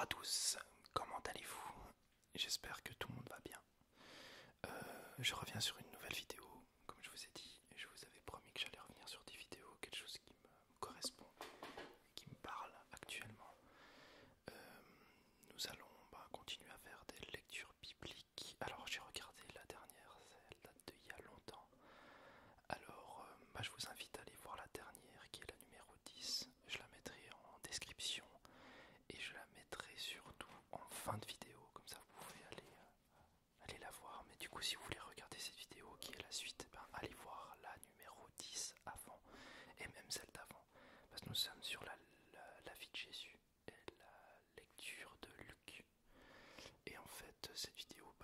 à tous, comment allez-vous? J'espère que tout le monde va bien. Je reviens sur une nouvelle vidéo, comme je vous ai dit, et je vous avais promis que j'allais revenir sur des vidéos, quelque chose qui me correspond, qui me parle actuellement. Nous allons continuer à faire des lectures bibliques. Alors j'ai regardé la dernière, elle date d'il y a longtemps. Alors je vous invite à aller voir la dernière, qui est la numéro 10. Je la mettrai en description. Et je la mettrai surtout en fin de vidéo, comme ça vous pouvez aller la voir. Mais du coup, si vous voulez regarder cette vidéo qui est la suite, allez voir la numéro 10 avant, et même celle d'avant. Parce que nous sommes sur la vie de Jésus et la lecture de Luc. Et en fait, cette vidéo,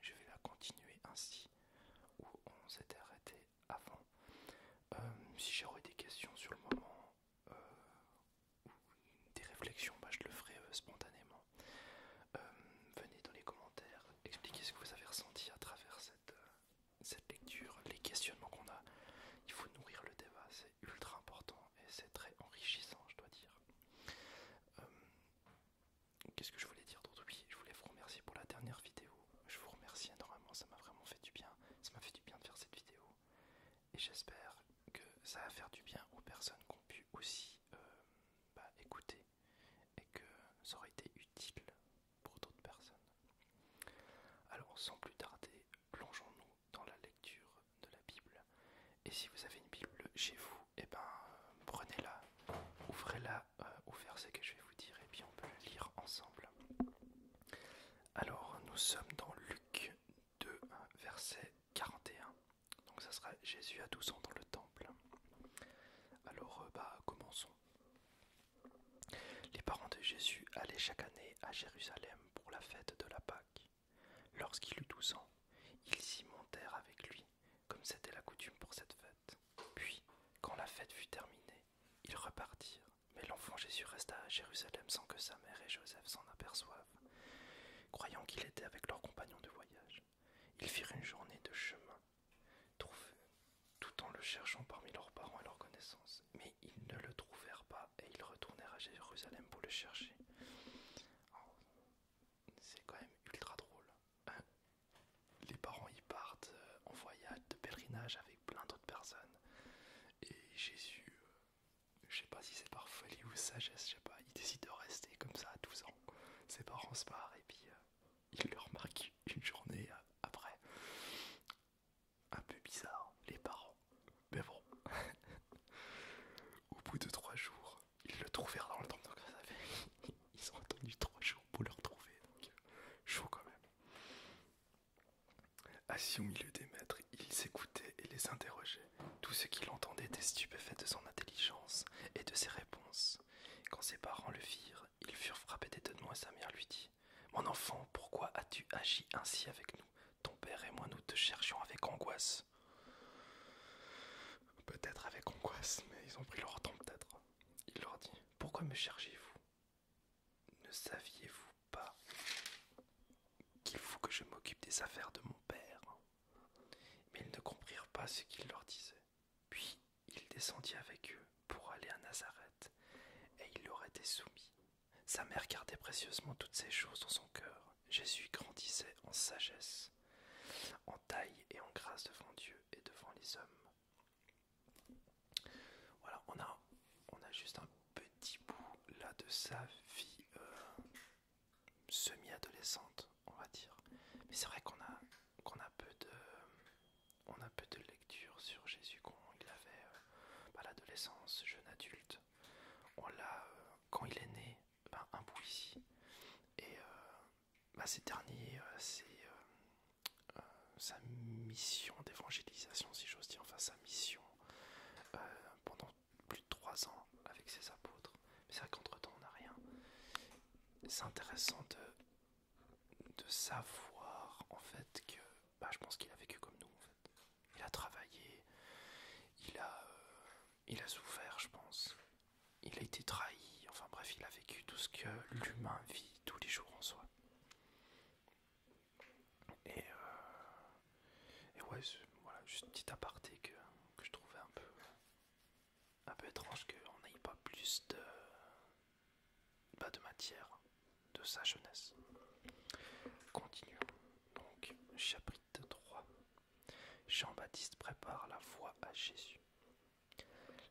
je vais la continuer ainsi, où on s'était arrêté avant. Si j'aurais des questions sur le moment, des réflexions, je le ferai spontanément. Venez dans les commentaires, expliquez ce que vous avez ressenti à travers cette lecture, les questionnements qu'on a. Il faut nourrir le débat, c'est ultra important et c'est très enrichissant, je dois dire. Qu'est-ce que je voulais dire d'autre? Oui, je voulais vous remercier pour la dernière vidéo. Je vous remercie énormément, ça m'a vraiment fait du bien. Ça m'a fait du bien de faire cette vidéo. Et j'espère que ça va faire du bien aux personnes qui ont pu aussi écouter et que ça aurait été utile pour d'autres personnes. Alors sans plus tarder, plongeons-nous dans la lecture de la Bible. Et si vous avez une Bible chez vous, prenez-la, ouvrez-la au verset que je vais vous dire et puis on peut le lire ensemble. Alors nous sommes dans Luc 2, verset 41. Donc ça sera Jésus à 12 ans dans le temple. Alors commençons. Les parents de Jésus allaient chaque année à Jérusalem pour la fête de la Pâque. Lorsqu'il eut 12 ans, ils s'y montèrent avec lui, comme c'était la coutume pour cette fête. Puis, quand la fête fut terminée, ils repartirent. Mais l'enfant Jésus resta à Jérusalem sans que sa mère et Joseph s'en aperçoivent, croyant qu'il était avec leurs compagnons de voyage. Ils firent une journée de chemin, tout en le cherchant parmi leurs parents et leurs connaissances. Mais ils ne le trouvèrent pas et ils retournèrent à Jérusalem pour le chercher. C'est quand même ultra drôle. Les parents y partent en voyage de pèlerinage avec plein d'autres personnes. Et Jésus, je sais pas si c'est par folie ou sagesse, je sais pas, il décide de rester comme ça à 12 ans. Ses parents se barrent et puis il leur marque une journée après. Un peu bizarre, les parents. Mais bon. Au bout de 3 jours, ils le trouvèrent dans le temple. Donc ça fait... Ils ont attendu 3 jours pour le retrouver. Donc chaud quand même. Assis au milieu des maîtres, il s'écoutait et les interrogeait. Tout ce qu'il entendait était stupéfait de son intelligence et de ses réponses. Quand ses parents le virent, ils furent frappés d'étonnement et sa mère lui dit : « Mon enfant, pourquoi as-tu agi ainsi avec nous? Ton père et moi, nous te cherchions avec angoisse. » Peut-être avec angoisse, mais ils ont pris leur temps peut-être. Il leur dit : « Pourquoi me cherchez-vous? Ne saviez-vous pas qu'il faut que je m'occupe des affaires de mon père ? » Mais ils ne comprirent pas ce qu'il leur disait. Puis il descendit avec eux pour aller à Nazareth, et il leur était soumis. Sa mère gardait précieusement toutes ces choses dans son cœur. Jésus grandissait en sagesse, en taille et en grâce devant Dieu et devant les hommes. Voilà, on a juste un petit bout là de sa vie semi-adolescente, on va dire. Mais c'est vrai qu'on a peu de lecture sur Jésus quand il avait l'adolescence, jeune adulte. On l'a quand il est né, un bout ici. Et ces derniers, c'est sa mission d'évangélisation, si j'ose dire, enfin sa mission pendant plus de 3 ans avec ses apôtres. Mais c'est vrai qu'entre temps on n'a rien. C'est intéressant de savoir en fait que je pense qu'il a vécu comme nous en fait. Il a travaillé, il a souffert, je pense. Il a été trahi, enfin bref, il a vécu tout ce que l'humain vit tous les jours en soi. Et ouais, voilà, juste un petit aparté que je trouvais un peu étrange qu'on n'ait pas plus de matière de sa jeunesse. Continuons. Donc, chapitre 3. Jean-Baptiste prépare la voie à Jésus.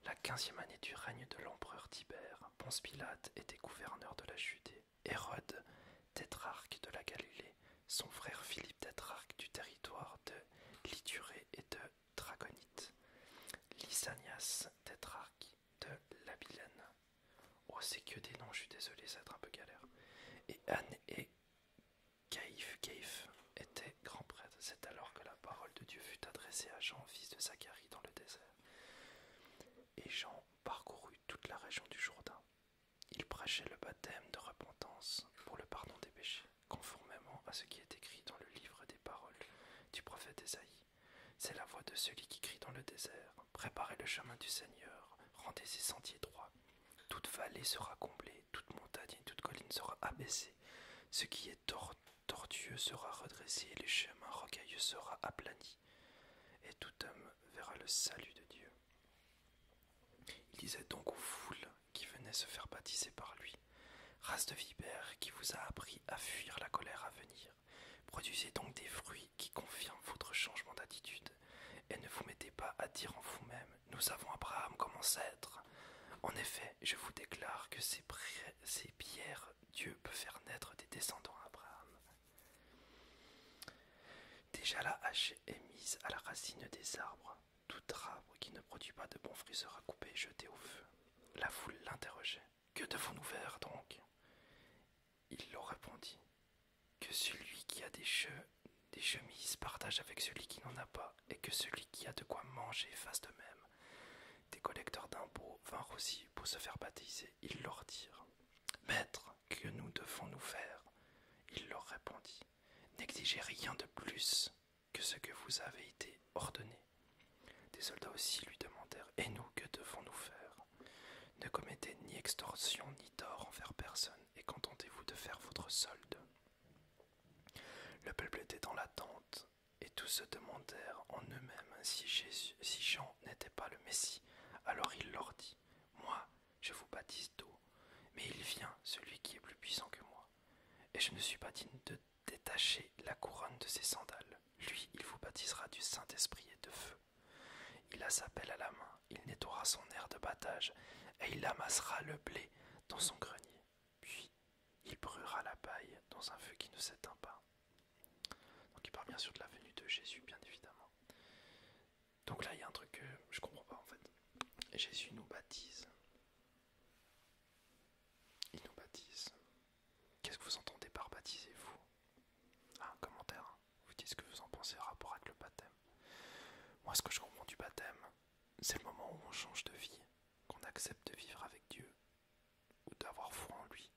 La 15e année du règne de l'empereur Tibère, Ponce Pilate était gouverneur de la Judée. Hérode, tétrarque de la Galilée, son frère Philippe, tétrarque du territoire de l'Ithurée et de Draconite. Lysanias, tétrarque de l'Abilène. Oh, c'est que des noms, je suis désolé, ça va être un peu galère. Et Anne et Caïphe étaient grands prêtres. C'est alors que la parole de Dieu fut adressée à Jean, fils de Zacharie, dans le désert. Et Jean parcourut toute la région du Jourdain. Il prêchait le baptême de repentance pour le pardon des péchés, conformément à ce qui est écrit dans le livre des paroles du prophète Ésaïe. C'est la voix de celui qui crie dans le désert. Préparez le chemin du Seigneur, rendez ses sentiers droits. Toute vallée sera comblée, toute montagne et toute colline sera abaissée. Ce qui est tortueux sera redressé, et les chemins rocailleux sera aplani. Et tout homme verra le salut de Dieu. Il disait donc aux foules qui venaient se faire baptiser par lui: race de vipères qui vous a appris à fuir la colère à venir, produisez donc des fruits qui confirment votre changement d'attitude, et ne vous mettez pas à dire en vous-même: nous avons Abraham comme ancêtre. En effet, je vous déclare que ces pierres, Dieu peut faire naître des descendants d'Abraham. Déjà la hache est mise à la racine des arbres. Tout arbre qui ne produit pas de bons fruits sera coupé et jeté au feu. La foule l'interrogeait: que devons-nous faire donc? Il leur répondit: que celui qui a des chemises partage avec celui qui n'en a pas, et que celui qui a de quoi manger fasse de même. Des collecteurs d'impôts vinrent aussi pour se faire baptiser. Ils leur dirent: Maître, que nous devons-nous faire? Il leur répondit: n'exigez rien de plus que ce que vous avez été ordonné. Des soldats aussi lui demandèrent: et nous, que devons-nous faire? Ne commettez ni extorsion ni tort envers personne, et contentez-vous de faire votre solde. Le peuple était dans l'attente, et tous se demandèrent en eux-mêmes si Jean n'était pas le Messie. Alors il leur dit: moi, je vous baptise d'eau, mais il vient, celui qui est plus puissant que moi, et je ne suis pas digne de détacher la couronne de ses sandales. Lui, il vous baptisera du Saint-Esprit et de feu. Il a sa pelle à la main, il nettoiera son aire de battage, et il amassera le blé dans son grenier. Puis, il brûlera la paille dans un feu qui ne s'éteint pas. Donc il parle bien sûr de la venue de Jésus, bien évidemment. Donc là, il y a un truc que je comprends pas en fait. Jésus nous baptise. Il nous baptise. Qu'est-ce que vous entendez par baptiser, vous? Un commentaire, hein. Vous dites ce que vous en pensez en rapport avec le baptême. Moi, ce que je comprends du baptême, c'est le moment où on change de vie, qu'on accepte de vivre avec Dieu, ou d'avoir foi en lui.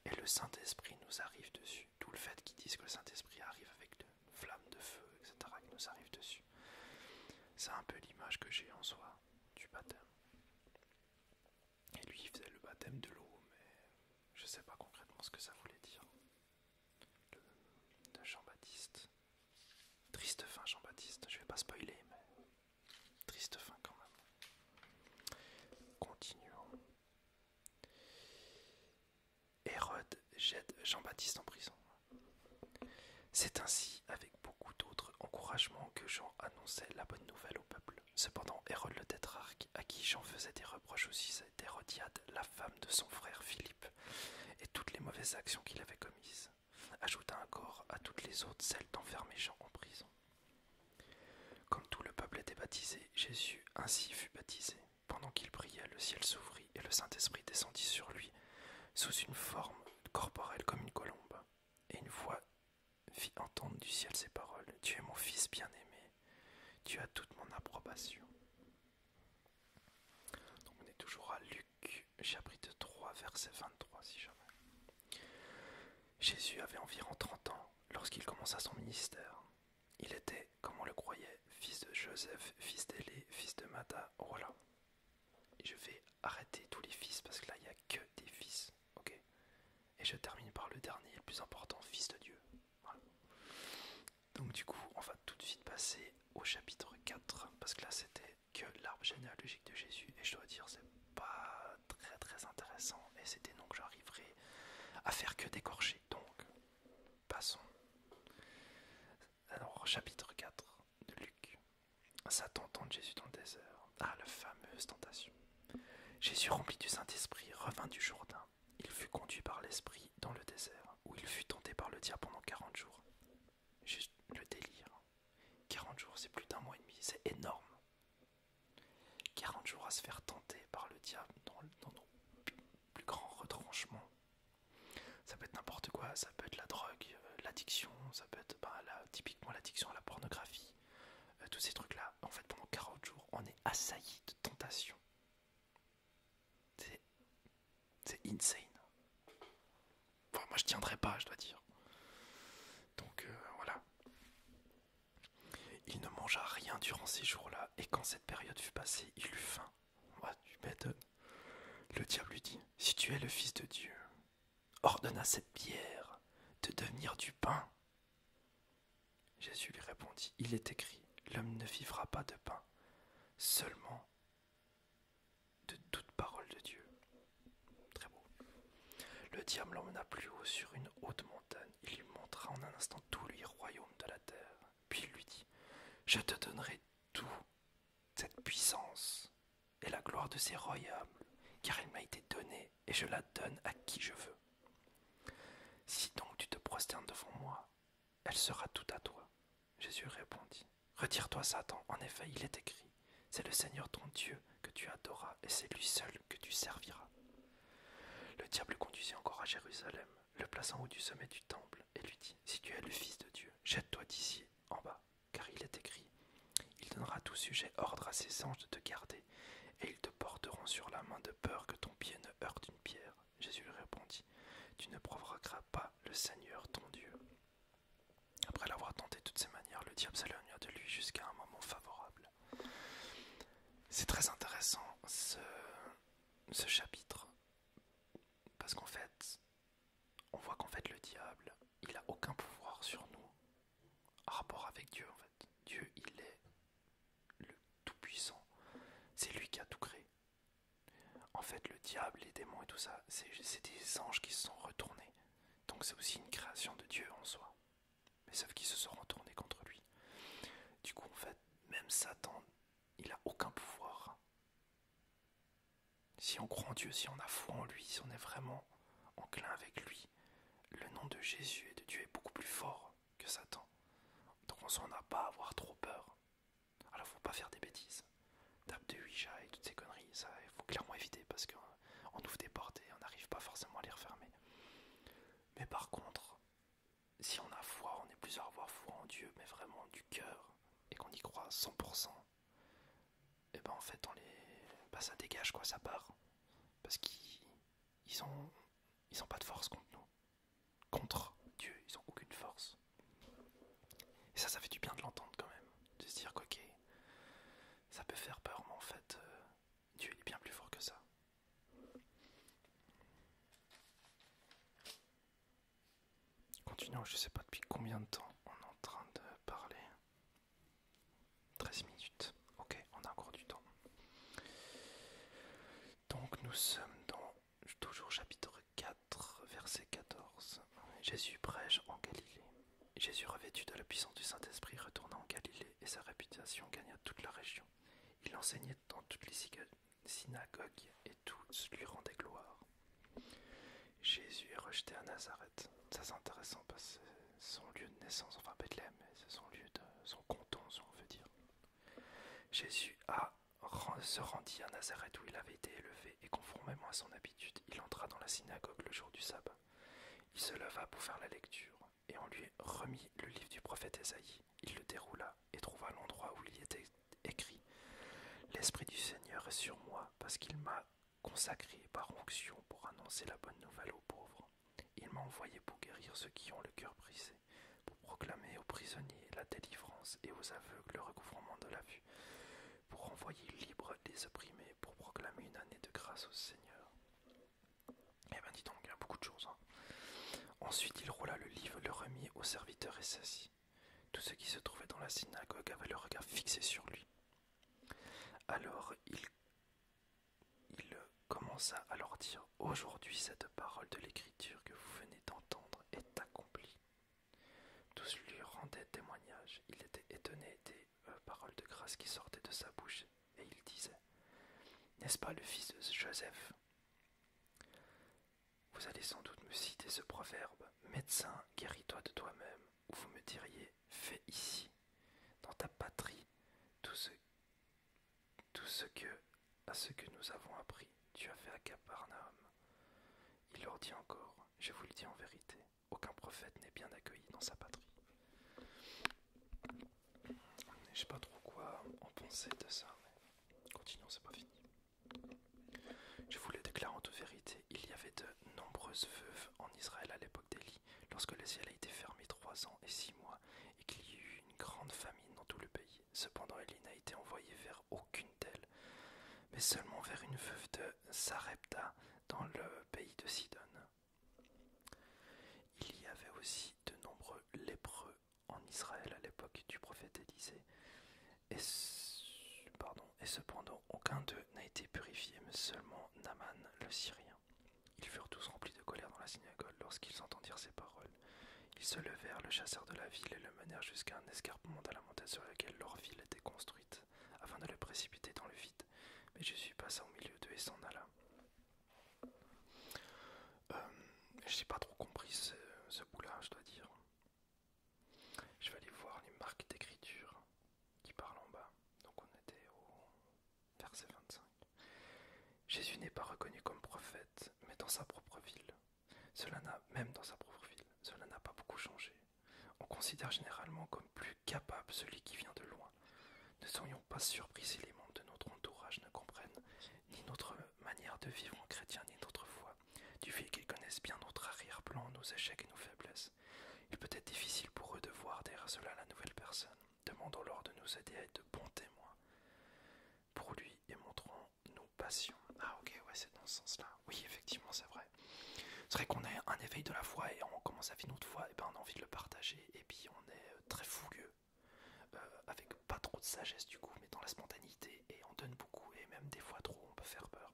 Et le Saint-Esprit nous arrive dessus. D'où le fait qu'ils disent que le Saint-Esprit arrive avec une flamme de feu, etc., qui nous arrive dessus. C'est un peu l'image que j'ai en soi du baptême. Et lui, il faisait le baptême de l'eau, mais je sais pas concrètement ce que ça voulait dire. De Jean-Baptiste. Triste fin, Jean-Baptiste. Je vais pas spoiler, mais triste fin quand même. Continuons. Hérode jette Jean-Baptiste en prison. C'est ainsi, avec beaucoup d'autres encouragements, que Jean annonçait la bonne nouvelle au peuple. Cependant, Hérode le tétrarque, à qui Jean faisait des reproches aussi, c'était Hérodiade, la femme de son frère Philippe, et toutes les mauvaises actions qu'il avait commises, ajouta encore à toutes les autres celle d'enfermer Jean en prison. Comme tout le peuple était baptisé, Jésus ainsi fut baptisé. Pendant qu'il priait, le ciel s'ouvrit et le Saint-Esprit descendit sur lui, sous une forme corporelle comme une colombe. Et une voix fit entendre du ciel ces paroles: Tu es mon fils bien-aimé, tu as toute mon approbation. Donc on est toujours à Luc, chapitre 3, verset 23, si jamais. Jésus avait environ 30 ans lorsqu'il commença son ministère. Il était, comme on le croyait, fils de Joseph, fils d'Élé, fils de Mattha. Oh voilà. Je vais arrêter tous les fils parce que là il n'y a que des fils. Ok. Et je termine par le dernier, le plus important, fils de Dieu. Voilà. Donc du coup, on va tout de suite passer au chapitre 4, parce que là c'était que l'arbre généalogique de Jésus, et je dois dire c'est pas très très intéressant, et c'est des noms que j'arriverai l'addiction, ça peut être typiquement l'addiction à la pornographie, tous ces trucs-là. En fait, pendant 40 jours, on est assailli de tentations. C'est insane. Enfin, moi, je tiendrai pas, je dois dire. Donc, voilà. Il ne mangea rien durant ces jours-là, et quand cette période fut passée, il eut faim. Ouais, tu m'étonnes. Le diable lui dit, si tu es le Fils de Dieu, ordonne à cette pierre de devenir du pain. Jésus lui répondit, il est écrit, l'homme ne vivra pas de pain, seulement de toute parole de Dieu. Très beau. Le diable l'emmena plus haut sur une haute montagne. Il lui montra en un instant tous les royaumes de la terre. Puis il lui dit, je te donnerai toute cette puissance et la gloire de ces royaumes, car elle m'a été donnée et je la donne à qui je veux. Si donc tu te prosternes devant moi, elle sera toute à toi. Jésus répondit, retire-toi Satan, en effet il est écrit, c'est le Seigneur ton Dieu que tu adoreras et c'est lui seul que tu serviras. Le diable le conduisit encore à Jérusalem, le plaça en haut du sommet du temple et lui dit, si tu es le Fils de Dieu, jette-toi d'ici en bas, car il est écrit, il donnera à tout sujet ordre à ses anges de te garder, et ils te porteront sur la main de peur que ton pied ne heurte une pierre. Jésus lui répondit, tu ne provoqueras pas le Seigneur ton Dieu. Après l'avoir tenté de toutes ces manières, le diable s'éloigna de lui jusqu'à un moment favorable. C'est très intéressant ce chapitre, parce qu'en fait, on voit qu'en fait le diable, il a aucun pouvoir sur nous en rapport avec Dieu. En fait, Dieu, il est le Tout-Puissant. C'est lui qui a tout créé. En fait, le diable, les démons et tout ça, c'est des anges qui se sont retournés. Donc c'est aussi une création de Dieu en soi. Mais sauf qu'ils se sont retournés contre lui. Du coup, en fait, même Satan, il a aucun pouvoir. Si on croit en Dieu, si on a foi en lui, si on est vraiment enclin avec lui, le nom de Jésus et de Dieu est beaucoup plus fort que Satan. Donc on n'a pas à avoir trop peur. Alors faut pas faire des bêtises. Table de Ouija et toutes ces conneries, ça il faut clairement éviter parce qu'on ouvre des portes et on n'arrive pas forcément à les refermer. Mais par contre, si on a foi, on est plusieurs à avoir foi en Dieu, mais vraiment du cœur, et qu'on y croit à 100%, et ben en fait ça dégage quoi, ça part. Parce qu'ils ont pas de force contre nous. Contre Dieu, ils ont aucune force. Et ça fait du bien de l'entendre quand même. De se dire qu'ok, ça peut faire peur, mais en fait, Dieu il est bien plus fort que ça. Continuons, je sais pas depuis combien de temps on est en train de parler. 13 minutes. Ok, on a encore du temps. Donc nous sommes dans toujours chapitre 4, verset 14. Jésus prêche en Galilée. Jésus, revêtu de la puissance du Saint-Esprit, retourna en Galilée et sa réputation gagna toute la région. Il enseignait dans toutes les synagogues et tous lui rendaient gloire. Jésus est rejeté à Nazareth. Ça c'est intéressant parce que c'est son lieu de naissance, enfin Bethléem, c'est son lieu de son canton, si on veut dire. Jésus se rendit à Nazareth où il avait été élevé et conformément à son habitude, il entra dans la synagogue le jour du sabbat. Il se leva pour faire la lecture et on lui remit le livre du prophète Ésaïe. Il le déroula et trouva l'endroit où il y était écrit « L'Esprit du Seigneur est sur moi parce qu'il m'a consacré par onction pour annoncer la bonne nouvelle aux pauvres. Il m'a envoyé pour guérir ceux qui ont le cœur brisé, pour proclamer aux prisonniers la délivrance et aux aveugles le recouvrement de la vue, pour renvoyer libres les opprimés, pour proclamer une année de grâce au Seigneur. » Eh ben dis donc, il y a beaucoup de choses. Ensuite, il roula le livre, le remit au serviteur et s'assit. Tous ceux qui se trouvaient dans la synagogue avaient le regard fixé sur lui. Alors il commença à leur dire « Aujourd'hui, cette parole de l'Écriture que vous venez d'entendre est accomplie. » Tous lui rendaient témoignage. Il était étonné des paroles de grâce qui sortaient de sa bouche, et il disait « N'est-ce pas le fils de Joseph ? Vous allez sans doute me citer ce proverbe « Médecin, guéris-toi de toi-même » ou vous me diriez « Fais ici, dans ta patrie, tout ce que nous avons appris, tu as fait à Capernaum. » Il leur dit encore « Je vous le dis en vérité, aucun prophète n'est bien accueilli dans sa patrie. Je sais pas trop quoi en penser de ça, mais continuons, c'est pas fini. Je vous le déclare en toute vérité, il y avait de nombreuses veuves en Israël à l'époque d'Élie, lorsque le ciel a été fermé 3 ans et 6 mois, et qu'il y eut une grande famine dans tout le pays. Cependant, Élie n'a été envoyé vers aucune d'elles, mais seulement vers une veuve de Sarepta, dans le pays de Sidon. Il y avait aussi de nombreux lépreux en Israël à l'époque du prophète Élisée, et cependant aucun d'eux n'a été purifié, mais seulement Naaman le Syrien. Ils furent tous remplis de colère dans la synagogue lorsqu'ils entendirent ces paroles. Ils se levèrent, le chassèrent de la ville et le menèrent jusqu'à un escarpement de la montagne sur laquelle leur ville était construite, afin de le précipiter dans le vide. Mais Jésus passa au milieu d'eux et s'en alla. J'ai pas trop compris ce bout-là, je dois dire. Je vais aller voir les marques d'écriture qui parlent en bas. Donc on était au verset 25. Jésus n'est pas reconnu comme prophète, mais dans sa propre ville. Même dans sa propre ville, cela n'a pas beaucoup changé. On considère généralement comme plus capable celui qui vient de loin. Ne serions pas surpris si les membres de notre entourage ne comprennent ni notre manière de vivre en chrétien, ni notre foi, du fait qu'ils connaissent bien notre arrière-plan, nos échecs et nos faiblesses. Il peut être difficile pour eux de voir derrière cela la nouvelle personne. Demandons-leur de nous aider à être de bons témoins pour lui et montrons-nous patients. Ah ok, ouais, c'est dans ce sens-là. Oui, effectivement, c'est vrai. C'est vrai qu'on a un éveil de la foi et on commence à vivre notre foi, et ben on a envie de le partager, et puis on est très fougueux, avec pas trop de sagesse du coup, mais dans la spontanéité, et on donne beaucoup, et même des fois trop, on peut faire peur.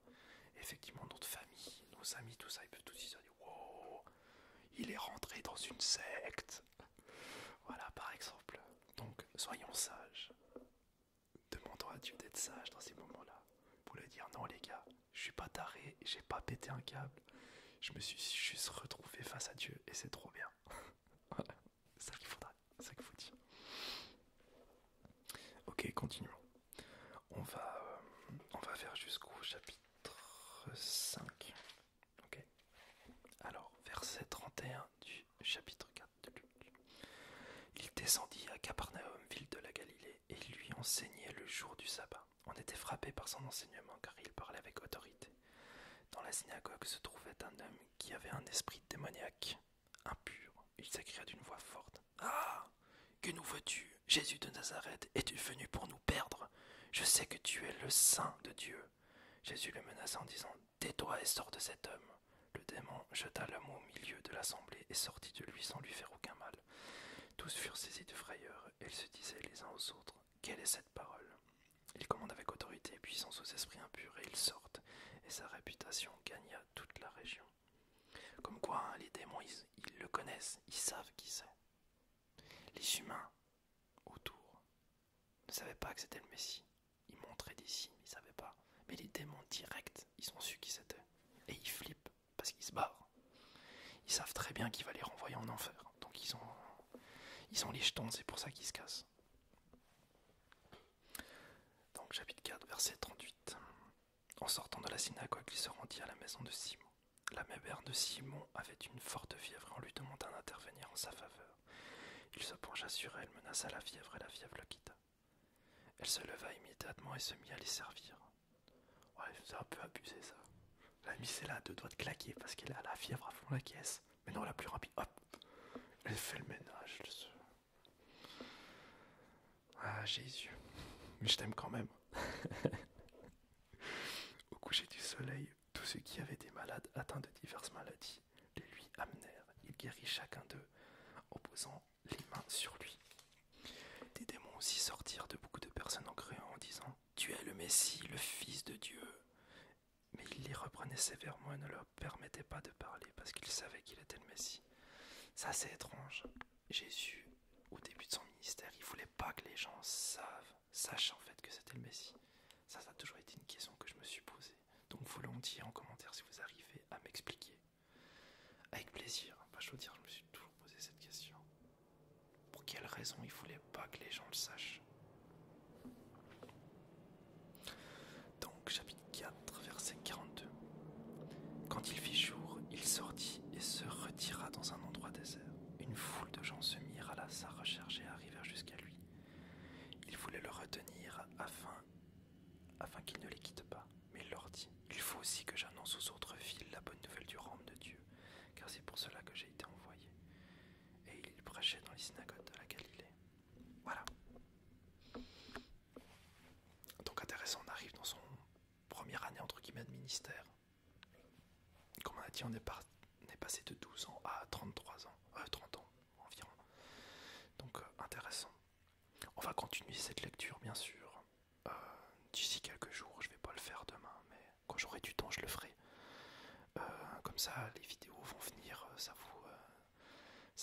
Et effectivement, notre famille, nos amis, tout ça, ils peuvent tous dire wow, il est rentré dans une secte. Voilà, par exemple. Donc, soyons sages. Demandons à Dieu d'être sage dans ces moments-là. Pour lui dire non les gars, je suis pas taré, j'ai pas pété un câble. Je me suis juste retrouvé face à Dieu et c'est trop bien. Voilà, c'est ça qu'il faudrait, c'est ça qu'il faut dire. Ok, continuons. On va faire jusqu'au chapitre 5. Ok. Alors, verset 31 du chapitre 4 de Luc. Il descendit à Capernaum, ville de la Galilée, et il lui enseignait le jour du sabbat. On était frappé par son enseignement car il parlait avec autorité. Dans la synagogue se trouvait un homme qui avait un esprit démoniaque, impur. Il s'écria d'une voix forte. « Ah, que nous veux-tu, Jésus de Nazareth? Es-tu venu pour nous perdre? Je sais que tu es le Saint de Dieu. » Jésus le menaça en disant « Tais-toi et sors de cet homme. » Le démon jeta l'homme au milieu de l'assemblée et sortit de lui sans lui faire aucun mal. Tous furent saisis de frayeur et ils se disaient les uns aux autres « Quelle est cette parole ?» Il commande avec autorité, puissance aux esprits impurs, et ils sortent, et sa réputation gagna toute la région. Comme quoi, hein, les démons, ils le connaissent, ils savent qui c'est. Les humains, autour, ne savaient pas que c'était le Messie. Ils montraient des signes, ils ne savaient pas. Mais les démons, directs, ils ont su qui c'était. Et ils flippent, parce qu'ils se barrent. Ils savent très bien qu'il va les renvoyer en enfer. Donc ils ont les jetons, c'est pour ça qu'ils se cassent. Donc chapitre 4, verset 38. En sortant de la synagogue, il se rendit à la maison de Simon. La mère de Simon avait une forte fièvre et on lui demanda d'intervenir en sa faveur. Il se pencha sur elle, menaça la fièvre et la fièvre la quitta. Elle se leva immédiatement et se mit à les servir. Ouais, c'est un peu abusé ça. La mise est là à 2 doigts de claquer parce qu'elle a la fièvre à fond la caisse. Mais non, la plus rapide, hop, elle fait le ménage. Ah Jésus, mais je t'aime quand même. Au coucher du soleil, tous ceux qui avaient des malades atteints de diverses maladies les lui amenèrent. Il guérit chacun d'eux en posant les mains sur lui. Des démons aussi sortirent de beaucoup de personnes en criant en disant « Tu es le Messie, le Fils de Dieu !» Mais il les reprenait sévèrement et ne leur permettait pas de parler parce qu'il savait qu'il était le Messie. Ça c'est étrange. Jésus, au début de son ministère, il voulait pas que les gens sachent en fait que c'était le Messie. Ça a toujours été une question que je me suis posée. Donc volontiers en commentaire si vous arrivez à m'expliquer. Avec plaisir. Je veux dire, je me suis toujours posé cette question. Pour quelle raison il voulait pas que les gens le sachent? Donc chapitre 4, verset 42. Quand il fit jour, il sortit et se retira dans un endroit désert. moitié, on est passé de 12 ans à 33 ans, 30 ans environ. Donc intéressant. On va continuer cette lecture bien sûr. D'ici quelques jours, je vais pas le faire demain, mais quand j'aurai du temps, je le ferai. Comme ça, les vidéos vont venir, ça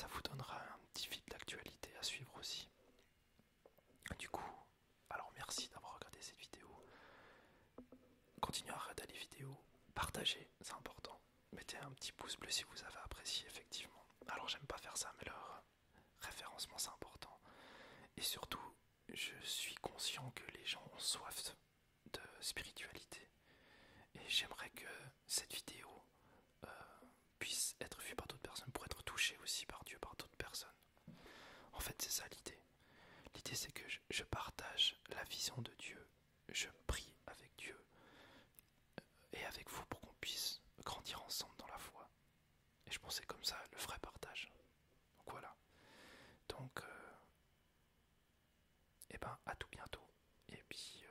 vous donnera un petit fil d'actualité à suivre aussi. Du coup, alors merci d'avoir regardé cette vidéo. Continuez à regarder les vidéos, partagez, c'est important. Mettez un petit pouce bleu si vous avez apprécié, effectivement. Alors j'aime pas faire ça, mais le référencement c'est important. Et surtout, je suis conscient que les gens ont soif de spiritualité. Et j'aimerais que cette vidéo puisse être vue par d'autres personnes, pour être touchée aussi par Dieu, par d'autres personnes. En fait, c'est ça l'idée. L'idée, c'est que je partage la vision de Dieu. Je prie avec Dieu et avec vous pour qu'on puisse grandir ensemble dans la foi. Et je pensais comme ça le vrai partage. Donc voilà. Donc, à tout bientôt. Et puis,